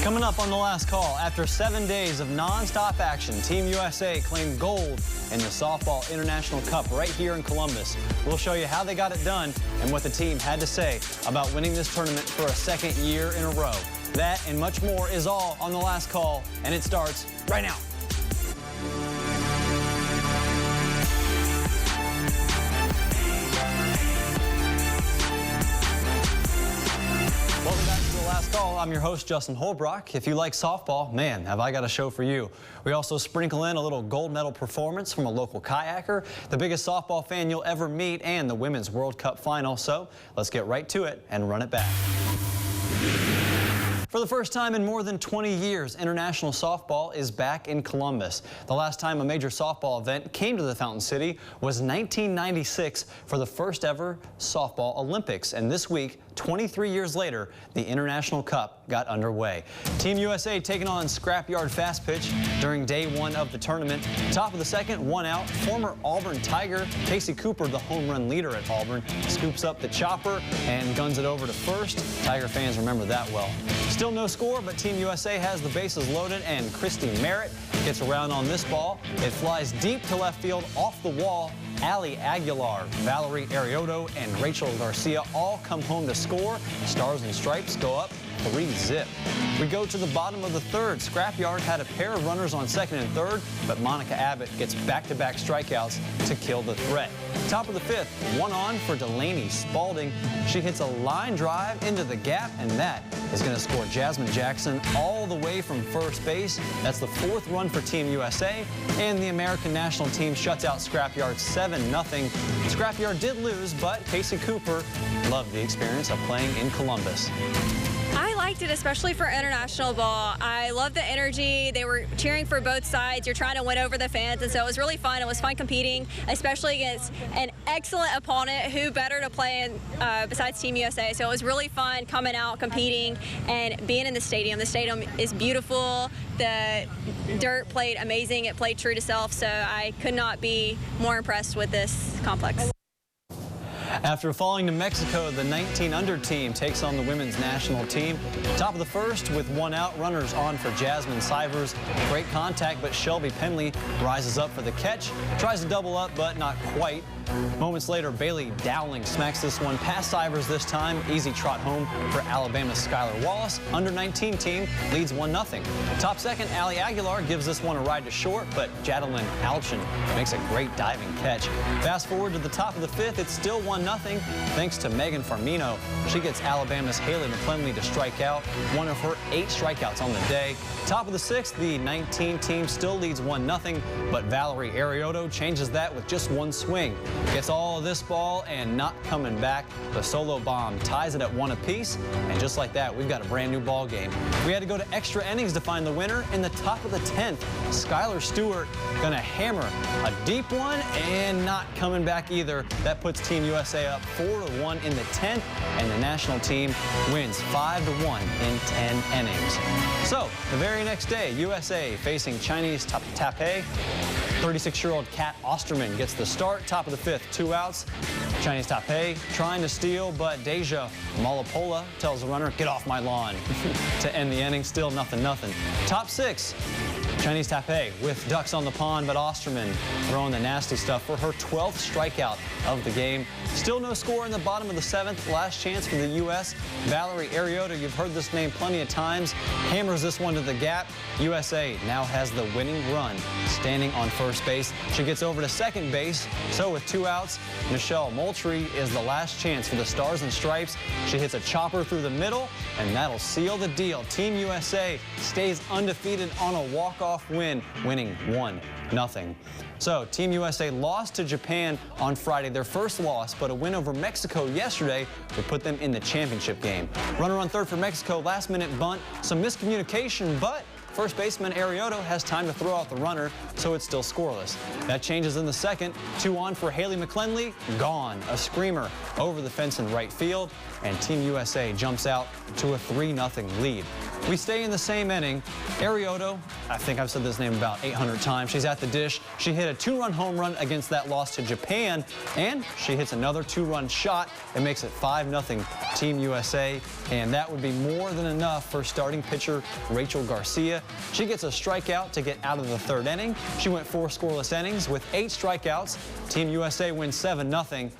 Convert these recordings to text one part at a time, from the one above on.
Coming up on The Last Call, after 7 days of non-stop action, Team USA claimed gold in the Softball International Cup right here in Columbus. We'll show you how they got it done and what the team had to say about winning this tournament for a second year in a row. That and much more is all on The Last Call, and it starts right now. Welcome back to The Last Call. I'm your host, Justin Holbrook. If you like softball, man, have I got a show for you. We also sprinkle in a little gold medal performance from a local kayaker, the biggest softball fan you'll ever meet, and the Women's World Cup final. So let's get right to it and run it back. For the first time in more than 20 years, international softball is back in Columbus. The last time a major softball event came to the Fountain City was 1996 for the first ever softball Olympics. And this week, 23 years later, the International Cup got underway. Team USA taking on Scrapyard Fast Pitch during day one of the tournament. Top of the second, 1 out. Former Auburn Tiger Casey Cooper, the home run leader at Auburn, scoops up the chopper and guns it over to first. Tiger fans remember that well. Still no score, but Team USA has the bases loaded, and Christy Merritt gets around on this ball. It flies deep to left field off the wall. Ali Aguilar, Valerie Arioto, and Rachel Garcia all come home to score. Stars and Stripes go up 3-0. We go to the bottom of the third. Scrapyard had a pair of runners on second and third, but Monica Abbott gets back-to-back strikeouts to kill the threat. Top of the fifth, 1 on for Delaney Spalding. She hits a line drive into the gap, and that is going to score Jasmine Jackson all the way from first base. That's the 4th run for Team USA, and the American national team shuts out Scrapyard 7-0. Scrapyard did lose, but Casey Cooper loved the experience of playing in Columbus. I liked it, especially for international ball. I love the energy. They were cheering for both sides. You're trying to win over the fans, and so it was really fun. It was fun competing, especially against an excellent opponent. Who better to play in besides Team USA? So it was really fun coming out, competing, and being in the stadium. The stadium is beautiful. The dirt played amazing. It played true to self, so I could not be more impressed with this complex. After falling to Mexico, the 19-under team takes on the women's national team. Top of the first with 1 out, runners on for Jasmine Sivers. Great contact, but Shelby Penley rises up for the catch. Tries to double up, but not quite. Moments later, Bailey Dowling smacks this one past Sivers this time. Easy trot home for Alabama's Skylar Wallace. Under-19 team leads 1-0. Top second, Ali Aguilar gives this one a ride to short, but Jadalyn Alchin makes a great diving catch. Fast forward to the top of the fifth, it's still 1-0 thanks to Megan Farmino. She gets Alabama's Haley McClendley to strike out, one of her 8 strikeouts on the day. Top of the sixth, the 19 team still leads 1-0, but Valerie Arioto changes that with just 1 swing. Gets all of this ball and not coming back. The solo bomb ties it at 1 apiece, and just like that, we've got a brand new ball game. We had to go to extra innings to find the winner. In the top of the 10th, Skylar Stewart gonna hammer a deep one and not coming back either. That puts Team USA up 4-1 in the 10th, and the national team wins 5-1 in 10 innings. So the very next day, USA facing Chinese Taipei. 36-year-old Kat Osterman gets the start. Top of the fifth, 2 outs. Chinese Taipei trying to steal, but Deja Malapola tells the runner, "Get off my lawn," to end the inning. Still 0-0. Top 6. Chinese Taipei with ducks on the pond, but Osterman throwing the nasty stuff for her 12th strikeout of the game. Still no score in the bottom of the 7th. Last chance for the U.S. Valerie Arioto, you've heard this name plenty of times, hammers this one to the gap. USA now has the winning run standing on first base. She gets over to second base. So with 2 outs, Michelle Moultrie is the last chance for the Stars and Stripes. She hits a chopper through the middle, and that'll seal the deal. Team USA stays undefeated on a walk-off win, winning 1-0. So Team USA lost to Japan on Friday, their first loss, but a win over Mexico yesterday would put them in the championship game. Runner on third for Mexico, last-minute bunt, some miscommunication, but first baseman Arioto has time to throw out the runner, so it's still scoreless. That changes in the second. 2 on for Haley McClenley. Gone. A screamer over the fence in right field, and Team USA jumps out to a 3-0 lead. We stay in the same inning. Arioto, I think I've said this name about 800 times. She's at the dish. She hit a 2-run home run against that loss to Japan, and she hits another 2-run shot. It makes it 5-0 Team USA, and that would be more than enough for starting pitcher Rachel Garcia. She gets a strikeout to get out of the third inning. She went 4 scoreless innings with 8 strikeouts. Team USA wins 7-0,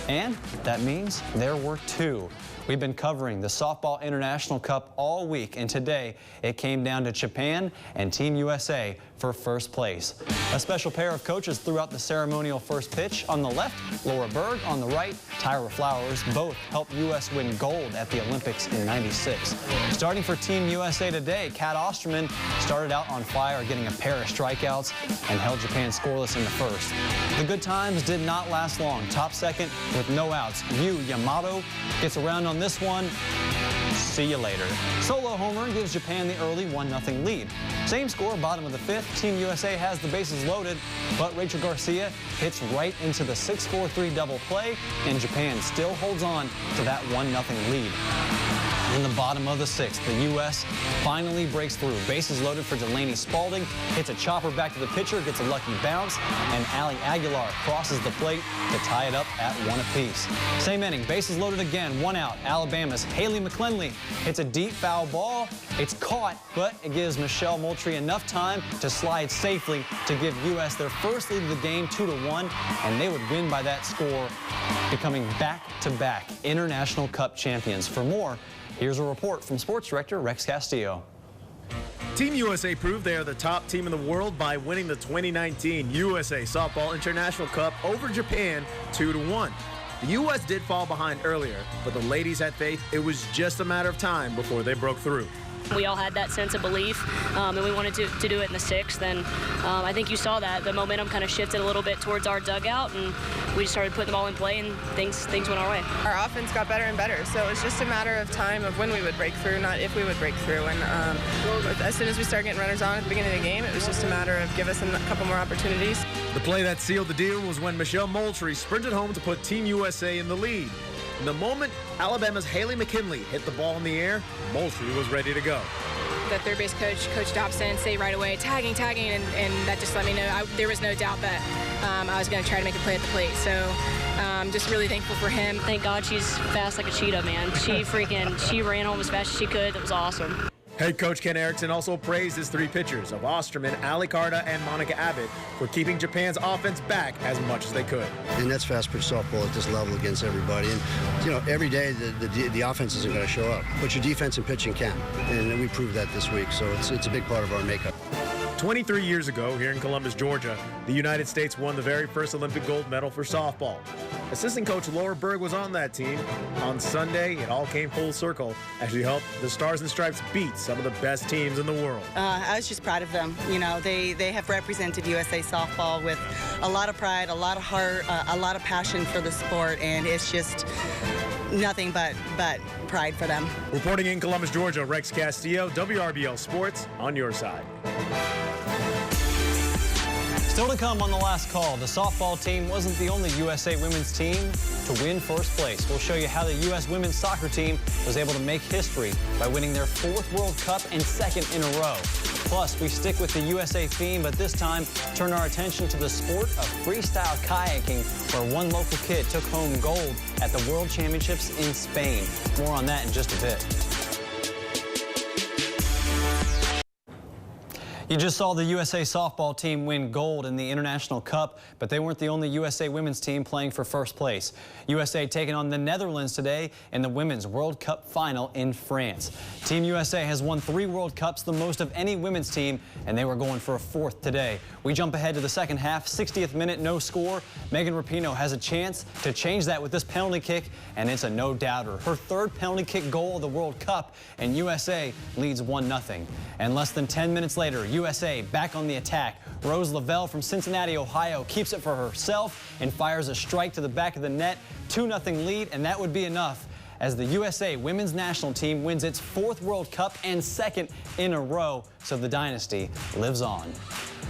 and that means there were 2. We've been covering the Softball International Cup all week, and today it came down to Japan and Team USA for first place. A special pair of coaches threw out the ceremonial first pitch. On the left, Laura Berg. On the right, Tyra Flowers. Both helped U.S. win gold at the Olympics in '96. Starting for Team USA today, Kat Osterman started out on fire, getting a pair of strikeouts and held Japan scoreless in the first. The good times did not last long. Top second with no outs. Yu Yamato gets around on this one. See you later. Solo homer gives Japan the early 1-0 lead. Same score, bottom of the 5th. Team USA has the bases loaded, but Rachel Garcia hits right into the 6-4-3 double play, and Japan still holds on to that 1-0 lead. In the bottom of the 6th, the U.S. finally breaks through. Bases loaded for Delaney Spalding, hits a chopper back to the pitcher, gets a lucky bounce, and Ali Aguilar crosses the plate to tie it up at 1 apiece. Same inning, bases loaded again, 1 out. Alabama's Haley McClenley hits a deep foul ball. It's caught, but it gives Michelle Moultrie enough time to slide safely to give U.S. their first lead of the game, 2-1, and they would win by that score, becoming back-to-back International Cup champions. For more, here's a report from Sports Director Rex Castillo. Team USA proved they are the top team in the world by winning the 2019 USA Softball International Cup over Japan 2-1. The U.S. did fall behind earlier, but the ladies had faith it was just a matter of time before they broke through. We all had that sense of belief, and we wanted to do it in the 6th, and I think you saw that. The momentum kind of shifted a little bit towards our dugout, and we just started putting them all in play, and things went our way. Our offense got better and better, so it was just a matter of time of when we would break through, not if we would break through. And as soon as we started getting runners on at the beginning of the game, it was just a matter of give us a couple more opportunities. The play that sealed the deal was when Michelle Moultrie sprinted home to put Team USA in the lead. In the moment Alabama's Haley McClenley hit the ball in the air, Moultrie was ready to go. The third base coach, Coach Dobson, said right away, tagging, and that just let me know there was no doubt that I was going to try to make a play at the plate. So just really thankful for him. Thank God she's fast like a cheetah, man. She ran home as fast as she could. That was awesome. Head coach Ken Erickson also praised his 3 pitchers of Osterman, Ali Carta, and Monica Abbott for keeping Japan's offense back as much as they could. And that's fast pitch softball at this level against everybody. And, you know, every day the offense isn't going to show up, but your defense and pitching can. And we proved that this week, so it's a big part of our makeup. 23 years ago, here in Columbus, Georgia, the United States won the very first Olympic gold medal for softball. Assistant coach Laura Berg was on that team. On Sunday, it all came full circle as she helped the Stars and Stripes beat some of the best teams in the world. I was just proud of them. You know, they have represented USA softball with a lot of pride, a lot of heart, a lot of passion for the sport, and it's just nothing but pride for them. Reporting in Columbus, Georgia, Rex Castillo, WRBL Sports, on your side. Still to come on The Last Call, the softball team wasn't the only USA women's team to win first place. We'll show you how the U.S. women's soccer team was able to make history by winning their 4th World Cup and 2nd in a row. Plus, we stick with the USA theme, but this time turn our attention to the sport of freestyle kayaking, where one local kid took home gold at the World Championships in Spain. More on that in just a bit. You just saw the USA softball team win gold in the International Cup, but they weren't the only USA women's team playing for first place. USA taking on the Netherlands today in the Women's World Cup final in France. Team USA has won 3 World Cups, the most of any women's team, and they were going for a 4th today. We jump ahead to the second half, 60th minute, no score. Megan Rapinoe has a chance to change that with this penalty kick, and it's a no-doubter. Her 3rd penalty kick goal of the World Cup, and USA leads 1-0. And less than 10 minutes later, USA back on the attack. Rose Lavelle from Cincinnati, Ohio keeps it for herself and fires a strike to the back of the net. 2-0 lead, and that would be enough as the USA women's national team wins its 4th World Cup and 2nd in a row, so the dynasty lives on.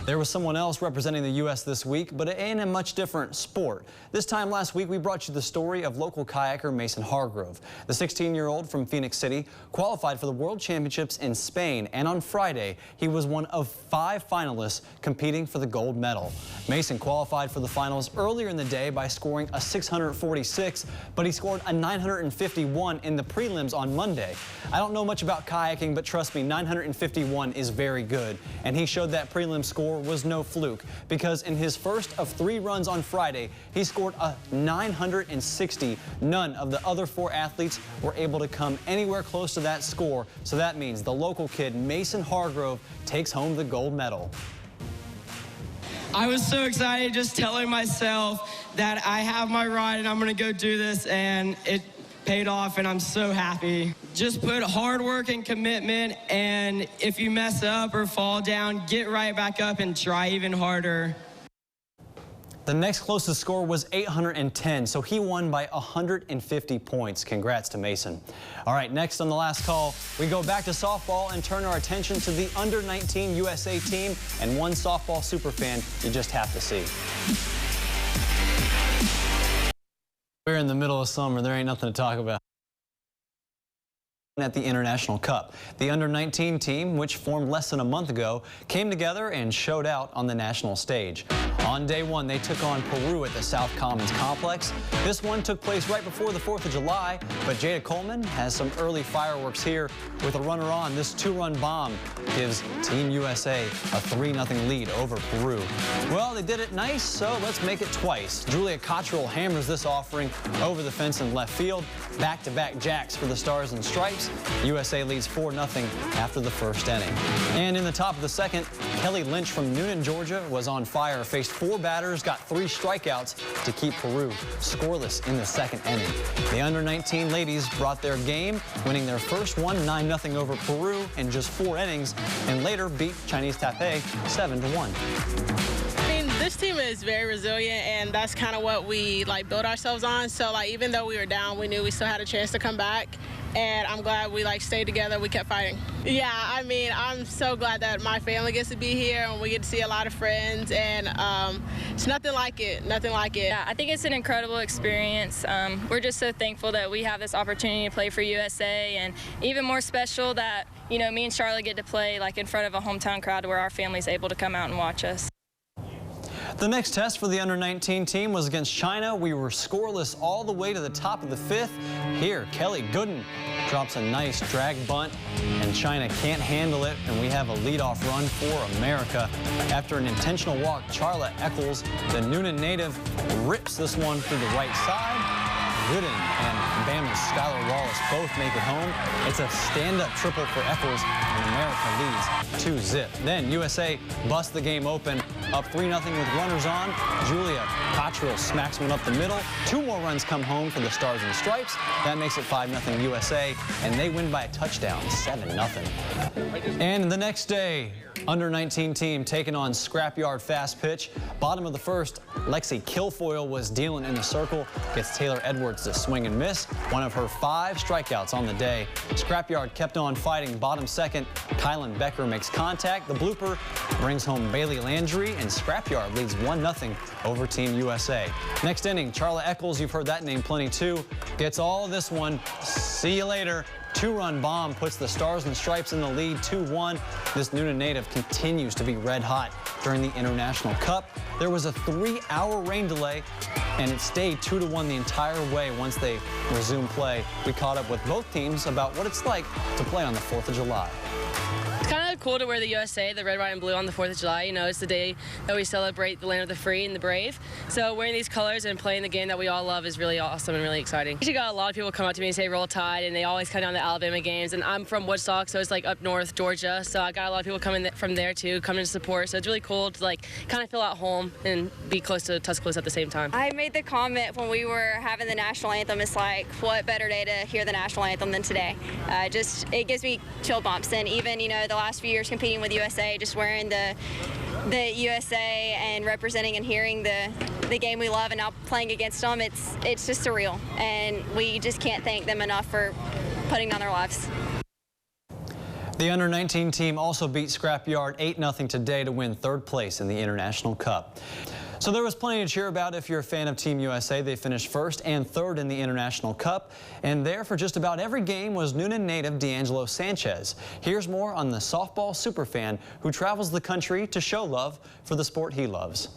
There was someone else representing the U.S. this week, but in a much different sport. This time last week, we brought you the story of local kayaker Mason Hargrove. The 16-year-old from Phoenix City qualified for the World Championships in Spain, and on Friday, he was one of 5 finalists competing for the gold medal. Mason qualified for the finals earlier in the day by scoring a 646, but he scored a 951 in the prelims on Monday. I don't know much about kayaking, but trust me, 951 is very good, and he showed that prelim score was no fluke, because in his first of 3 runs on Friday, he scored a 960. None of the other 4 athletes were able to come anywhere close to that score, so that means the local kid Mason Hargrove takes home the gold medal. I was so excited just telling myself that I have my ride and I'm going to go do this, and it paid off, and I'm so happy. Just put hard work and commitment, and if you mess up or fall down, get right back up and try even harder. The next closest score was 810, so he won by 150 points. Congrats to Mason. All right, next on the last call, we go back to softball and turn our attention to the under-19 USA team and one softball superfan you just have to see. We're in the middle of summer. There ain't nothing to talk about. At the International Cup, the under-19 team, which formed less than a month ago, came together and showed out on the national stage. On day 1, they took on Peru at the South Commons Complex. This one took place right before the 4th of July, but Jada Coleman has some early fireworks here with a runner on. This 2-run bomb gives Team USA a 3-0 lead over Peru. Well, they did it nice, so let's make it twice. Julia Cottrell hammers this offering over the fence in left field. Back-to-back jacks for the Stars and Stripes. USA leads 4-0 after the first inning. And in the top of the second, Kelly Lynch from Newnan, Georgia was on fire, faced 4 batters, got 3 strikeouts to keep Peru scoreless in the second inning. The under-19 ladies brought their game, winning their first one 9-0 over Peru in just 4 innings, and later beat Chinese Taipei 7-1. This team is very resilient, and that's kind of what we build ourselves on. So even though we were down, we knew we still had a chance to come back, and I'm glad we stayed together. We kept fighting. Yeah, I'm so glad that my family gets to be here and we get to see a lot of friends, and it's nothing like it. Yeah, I think it's an incredible experience. We're just so thankful that we have this opportunity to play for USA, and even more special that me and Charlotte get to play in front of a hometown crowd where our family's able to come out and watch us. The next test for the under-19 team was against China. We were scoreless all the way to the top of the 5th. Here, Kelly Gooden drops a nice drag bunt, and China can't handle it, and we have a leadoff run for America. After an intentional walk, Charla Eccles, the Newnan native, rips this one through the right side. Gooden and Bama's Skylar Wallace both make it home. It's a stand-up triple for Eccles, and America leads 2-0. Then USA busts the game open, up 3-0 with runners on. Julia Cottrell smacks one up the middle. 2 more runs come home for the Stars and Stripes. That makes it 5-0 USA, and they win by a touchdown, 7-0. And the next day, under-19 team taking on Scrapyard Fast Pitch. Bottom of the first, Lexi Kilfoyle was dealing in the circle, gets Taylor Edwards to swing and miss. One of her 5 strikeouts on the day. Scrapyard kept on fighting. Bottom second, Kylan Becker makes contact. The blooper brings home Bailey Landry, and Scrapyard leads 1-0 over Team USA. Next inning, Charla Eccles, you've heard that name plenty too, gets all of this one. See you later. 2-run bomb puts the Stars and Stripes in the lead, 2-1. This Newnan native continues to be red hot during the International Cup. There was a 3-hour rain delay, and it stayed 2-1 the entire way once they resumed play. We caught up with both teams about what it's like to play on the 4th of July. It's kind of cool to wear the USA, the red, white, and blue on the 4th of July. It's the day that we celebrate the land of the free and the brave. So wearing these colors and playing the game that we all love is really awesome and really exciting. Actually got a lot of people come up to me and say Roll Tide, and they always come down to Alabama games. And I'm from Woodstock, so it's up north, Georgia. So I got a lot of people coming from there too, coming to support. So it's really cool to kind of feel at home and be close to Tuscaloosa at the same time. I made the comment when we were having the national anthem, it's what better day to hear the national anthem than today? It gives me chill bumps, and even the last few years competing with USA, just wearing the USA and representing and hearing the the game we love and now playing against them, it's just surreal. And we just can't thank them enough for putting down their lives. The under-19 team also beat Scrapyard 8-0 today to win 3rd place in the International Cup. So there was plenty to cheer about if you're a fan of Team USA. They finished 1st and 3rd in the International Cup. And there for just about every game was Newnan native D'Angelo Sanchez. Here's more on the softball superfan who travels the country to show love for the sport he loves.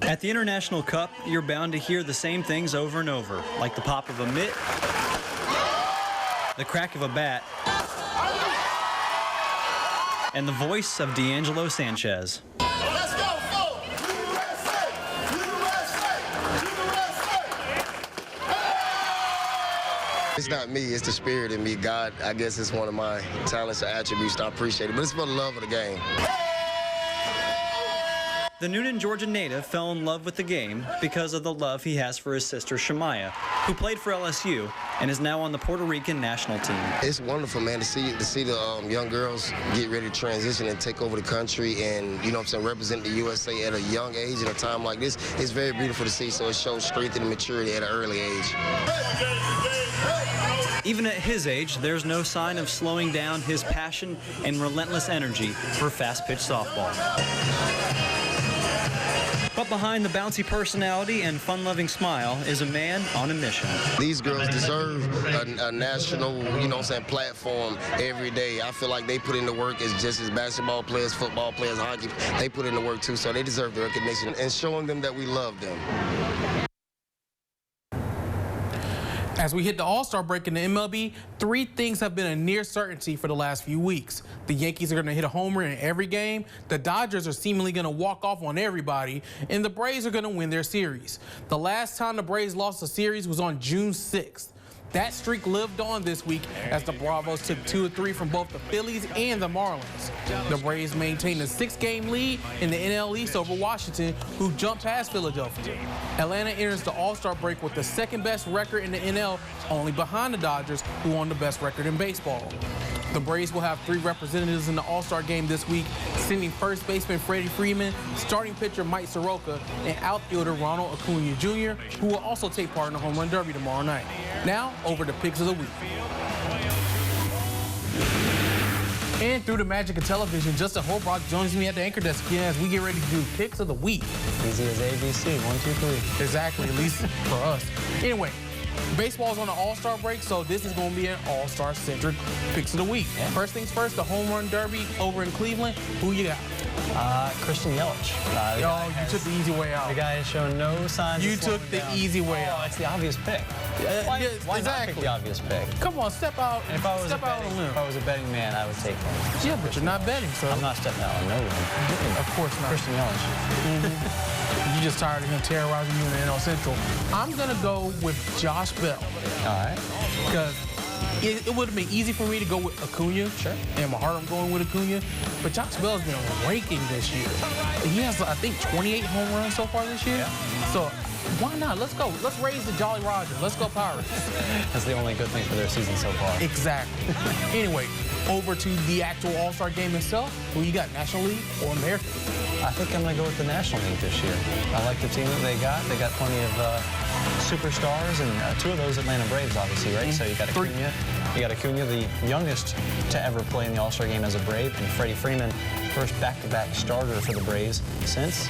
At the International Cup, you're bound to hear the same things over and over, like the pop of a mitt, the crack of a bat, and the voice of D'Angelo Sanchez. Let's go, USA! It's not me, it's the spirit in me. God, I guess it's one of my talents or attributes. I appreciate it, but it's for the love of the game. The Newnan, Georgia native fell in love with the game because of the love he has for his sister Shemaya, who played for LSU and is now on the Puerto Rican national team. It's wonderful, man, to see the young girls get ready to transition and take over the country and, you know what I'm saying, represent the USA at a young age at a time like this. It's very beautiful to see, so it shows strength and maturity at an early age. Even at his age, there's no sign of slowing down his passion and relentless energy for fast-pitch softball. But behind the bouncy personality and fun-loving smile is a man on a mission. These girls deserve a national, you know what I'm saying, platform every day. I feel like they put in the work as just as basketball players, football players, hockey. They put in the work too, so they deserve the recognition and showing them that we love them. As we hit the All-Star break in the MLB, 3 things have been a near certainty for the last few weeks. The Yankees are going to hit a homer in every game, the Dodgers are seemingly going to walk off on everybody, and the Braves are going to win their series. The last time the Braves lost a series was on June 6th. That streak lived on this week as the Bravos took 2 of 3 from both the Phillies and the Marlins. The Braves maintained a 6-game lead in the NL East over Washington, who jumped past Philadelphia. Atlanta enters the All-Star break with the 2nd-best record in the NL, only behind the Dodgers, who own the best record in baseball. The Braves will have 3 representatives in the All-Star game this week, sending first baseman Freddie Freeman, starting pitcher Mike Soroka, and outfielder Ronald Acuna Jr., who will also take part in the Home Run Derby tomorrow night. Now, over to Picks of the Week. And through the magic of television, Justin Holbrook joins me at the anchor desk again as we get ready to do Picks of the Week. Easy as ABC, 1, 2, 3. Exactly, at least for us. Anyway, baseball's on the All-Star break, so this is going to be an All-Star-centric Picks of the Week. Yeah. First things first, the Home Run Derby over in Cleveland. Who you got? Christian Yelich. You took the easy way out. The guy has shown no signs You of took the down. It's the obvious pick. Why exactly. not pick the obvious pick? Come on, step out. And if I was step out on a limb. If I was a betting man, I would take him. Yeah, but you're not betting, so. I'm not stepping out on no limb. Of course not. Christian Yelich. You just tired of him terrorizing you in the NL Central. I'm going to go with Josh Bell. All right. Because it would have been easy for me to go with Acuna. Sure. In my heart, I'm going with Acuna. But Josh Bell's been raking this year. He has, I think, 28 home runs so far this year. Yeah. So why not? Let's go. Let's raise the Jolly Roger. Let's go Pirates. That's the only good thing for their season so far. Exactly. Anyway, over to the actual All-Star game itself. Who you got, National League or American? I think I'm going to go with the National League this year. I like the team that they got. They got plenty of superstars, and 2 of those Atlanta Braves, obviously, right? So you got Acuna. You got Acuna, the youngest to ever play in the All-Star game as a Brave, and Freddie Freeman, first back-to-back starter for the Braves since.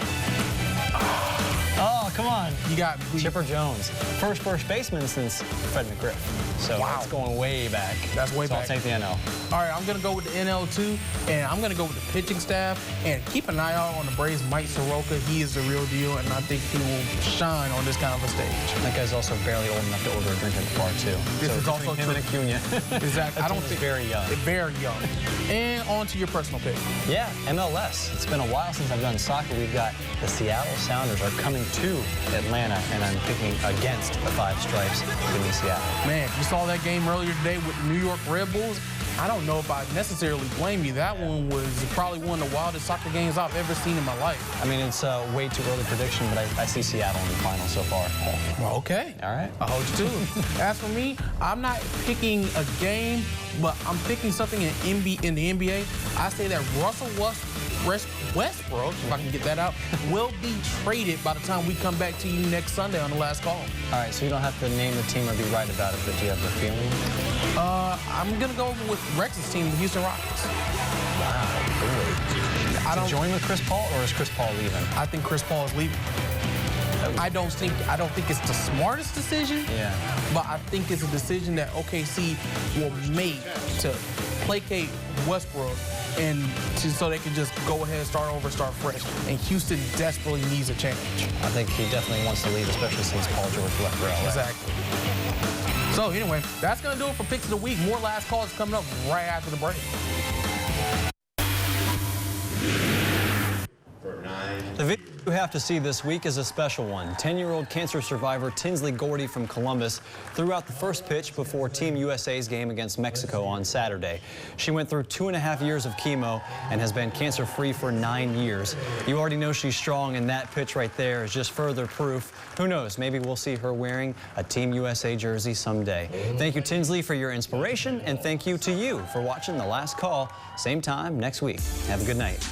Oh, come on. You got Chipper Jones. First baseman since Fred McGriff. So that's going way back. That's way back. I'll take the NL. All right, I'm going to go with the NL too, and I'm going to go with the pitching staff. And keep an eye out on the Braves' Mike Soroka. He is the real deal, and I think he will shine on this kind of a stage. That guy's also barely old enough to order a drink at the bar, too. This is also him and Acuna. Exactly. I don't think very young. Very young. And on to your personal pick. Yeah, MLS. It's been a while since I've done soccer. We've got the Seattle Sounders are coming to Atlanta, and I'm picking against the 5 Stripes in Seattle. Man, you saw that game earlier today with the New York Red Bulls. I don't know if I necessarily blame you. That one was probably one of the wildest soccer games I've ever seen in my life. I mean, it's way too early prediction, but I see Seattle in the final so far. Well, okay. All right. I'll hold you to it. As for me, I'm not picking a game, but I'm picking something in the NBA. I say that Russell Westbrook, if I can get that out, will be traded by the time we come back to you next Sunday on The Last Call. All right, so you don't have to name the team or be right about it, but do you have a feeling? I'm going to go with Rex's team, the Houston Rockets. Wow, really? To join with Chris Paul, or is Chris Paul leaving? I think Chris Paul is leaving. I don't think it's the smartest decision, but I think it's a decision that OKC will make to placate Westbrook and so they can just go ahead, start over, start fresh. And Houston desperately needs a change. I think he definitely wants to leave, especially since Paul George left for LA. Exactly. So anyway, that's going to do it for Picks of the Week. More Last Calls coming up right after the break. The video you have to see this week is a special one. 10-year-old cancer survivor Tinsley Gordy from Columbus threw out the first pitch before Team USA's game against Mexico on Saturday. She went through 2.5 years of chemo and has been cancer-free for 9 years. You already know she's strong, and that pitch right there is just further proof. Who knows, maybe we'll see her wearing a Team USA jersey someday. Thank you, Tinsley, for your inspiration, and thank you to you for watching The Last Call. Same time next week. Have a good night.